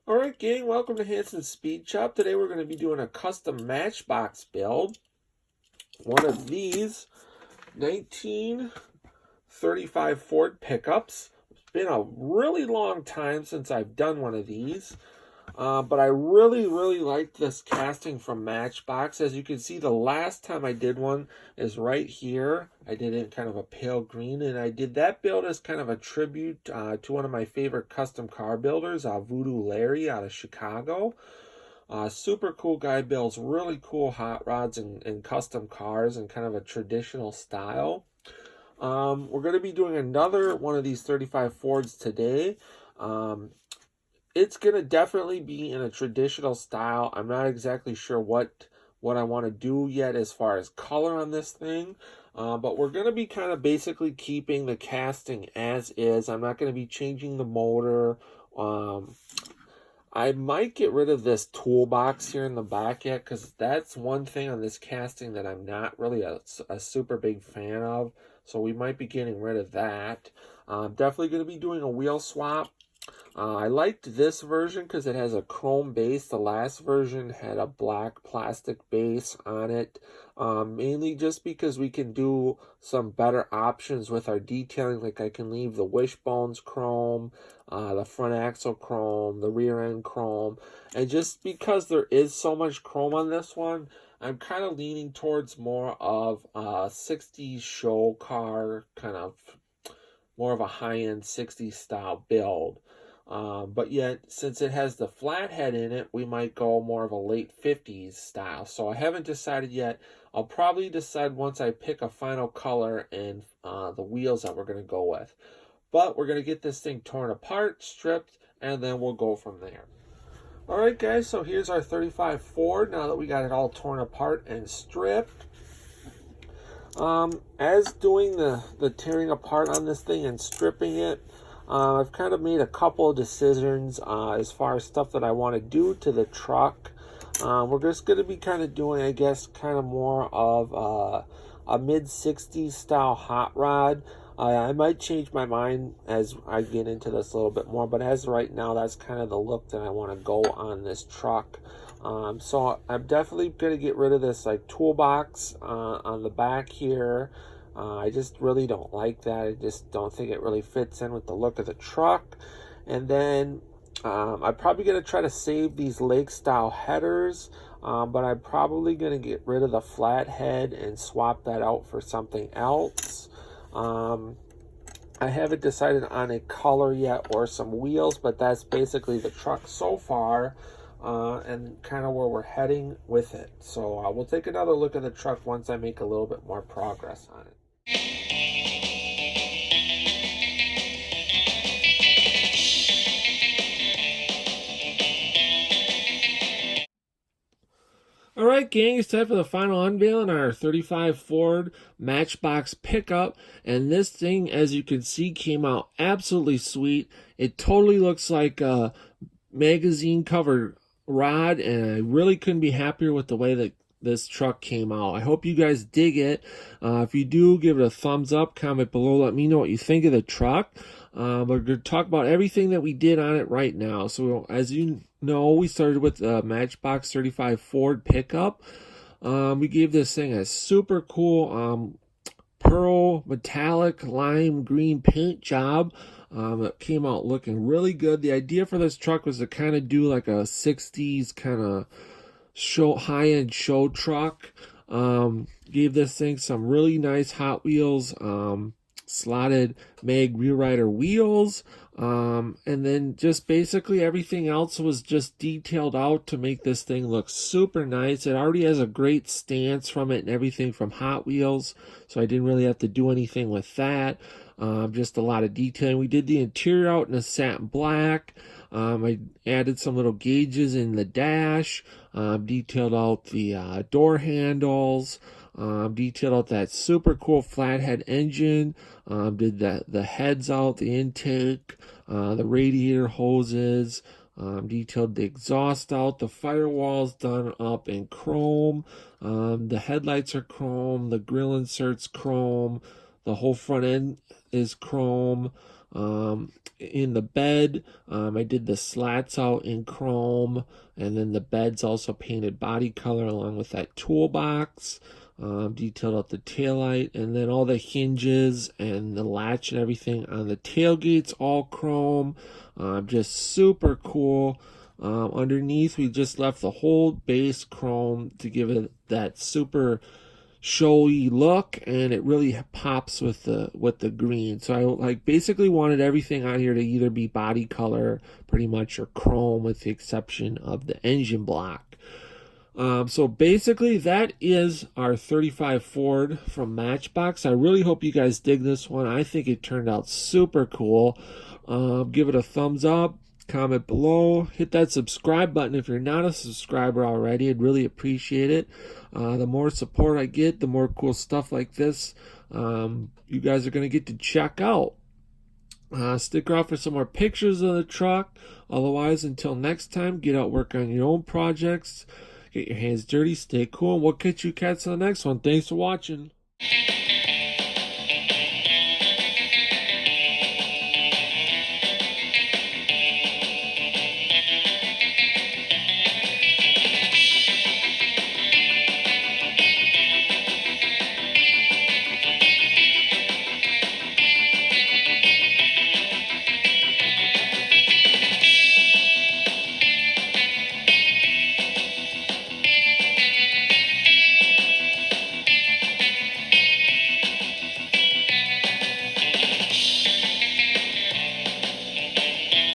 Alright gang, welcome to Hansen Speed Shop. Today we're going to be doing a custom Matchbox build. One of these 1935 Ford pickups. It's been a really long time since I've done one of these. But I really like this casting from Matchbox. As you can see, the last time I did one is right here. I did it in kind of a pale green, and I did that build as kind of a tribute to one of my favorite custom car builders, Voodoo Larry out of Chicago. Super cool guy, builds really cool hot rods and custom cars in kind of a traditional style. We're going to be doing another one of these 35 Fords today. It's going to definitely be in a traditional style. I'm not exactly sure what I want to do yet as far as color on this thing. But we're going to be kind of basically keeping the casting as is. I'm not going to be changing the motor. I might get rid of this toolbox here in the back yet, because that's one thing on this casting that I'm not really a super big fan of. So we might be getting rid of that. Definitely going to be doing a wheel swap. I liked this version because it has a chrome base. The last version had a black plastic base on it. Mainly just because we can do some better options with our detailing. Like I can leave the wishbones chrome, the front axle chrome, the rear end chrome. And just because there is so much chrome on this one, I'm kind of leaning towards more of a 60s show car, kind of more of a high-end 60s style build. But yet, since it has the flathead in it, we might go more of a late 50s style. So I haven't decided yet. I'll probably decide once I pick a final color and the wheels that we're going to go with. But we're going to get this thing torn apart, stripped, and then we'll go from there. Alright guys, so here's our 35 Ford now that we got it all torn apart and stripped. As doing the tearing apart on this thing and stripping it, I've kind of made a couple of decisions as far as stuff that I want to do to the truck. We're just going to be kind of doing, I guess, kind of more of a mid-60s style hot rod. I might change my mind as I get into this a little bit more, but as right now, that's kind of the look that I want to go on this truck. So I'm definitely going to get rid of this like toolbox on the back here. I just really don't like that. I just don't think it really fits in with the look of the truck. And then I'm probably going to try to save these lake style headers, but I'm probably going to get rid of the flat head and swap that out for something else. I haven't decided on a color yet or some wheels, but that's basically the truck so far. And kind of where we're heading with it. So we'll take another look at the truck once I make a little bit more progress on it. Alright gang, it's time for the final unveil on our 35 Ford Matchbox pickup. And this thing, as you can see, came out absolutely sweet. It totally looks like a magazine cover rod, and I really couldn't be happier with the way that this truck came out. I hope you guys dig it. If you do, give it a thumbs up, comment below, let me know what you think of the truck. We're going to talk about everything that we did on it right now. So as you know, we started with the Matchbox 35 Ford pickup. We gave this thing a super cool pearl metallic lime green paint job. It came out looking really good. The idea for this truck was to kind of do like a 60s kind of show, high-end show truck. Gave this thing some really nice Hot Wheels slotted mag rear rider wheels. And then just basically everything else was just detailed out to make this thing look super nice. It already has a great stance from it and everything from Hot Wheels, so I didn't really have to do anything with that. Just a lot of detailing. We did the interior out in a satin black. I added some little gauges in the dash, detailed out the door handles, detailed out that super cool flathead engine, did the heads out, the intake, the radiator hoses, detailed the exhaust out, the firewall's done up in chrome, the headlights are chrome, the grill insert's chrome, the whole front end is chrome. In the bed, I did the slats out in chrome, and then the bed's also painted body color along with that toolbox. Detailed out the taillight, and then all the hinges and the latch and everything on the tailgate's all chrome. Just super cool. Underneath, we just left the whole base chrome to give it that super showy look, and it really pops with the green. So I like basically wanted everything on here to either be body color pretty much or chrome, with the exception of the engine block. So basically that is our 35 Ford from Matchbox. I really hope you guys dig this one. I think it turned out super cool. Give it a thumbs up, comment below, hit that subscribe button if you're not a subscriber already. I'd really appreciate it. The more support I get, the more cool stuff like this you guys are going to get to check out. Stick around for some more pictures of the truck. Otherwise, until next time, get out, work on your own projects, get your hands dirty, stay cool, and we'll catch you cats on the next one. Thanks for watching.